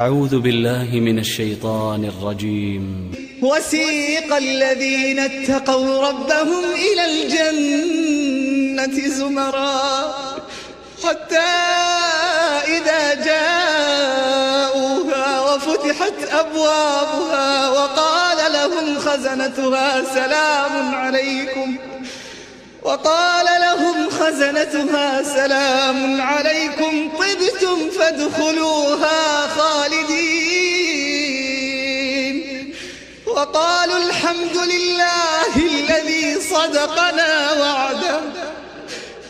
أعوذ بالله من الشيطان الرجيم. وسيق الذين اتقوا ربهم إلى الجنة زمرا حتى إذا جاءوها وفتحت أبوابها وقال لهم خزنتها سلام عليكم طبتم فادخلوها خالدين وقالوا الحمد لله الذي صدقنا وعده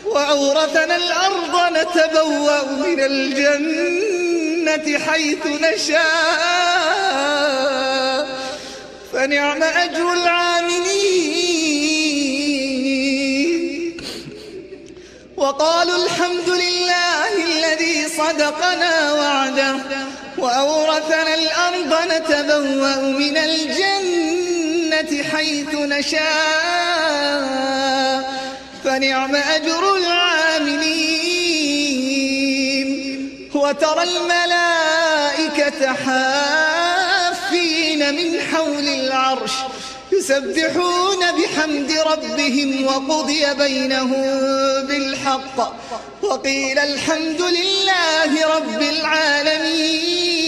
وأورثنا الأرض نتبوأ من الجنة حيث نشاء فنعم أجر العاملين وقالوا الحمد لله الذي صدقنا وعده وأورثنا الأرض نتبوأ من الجنة حيث نشاء فنعم أجر العاملين وترى الملائكة حافين من حول العرش يسبحون بحمد ربهم وقضي بينهم بالحق وقيل الحمد لله رب العالمين.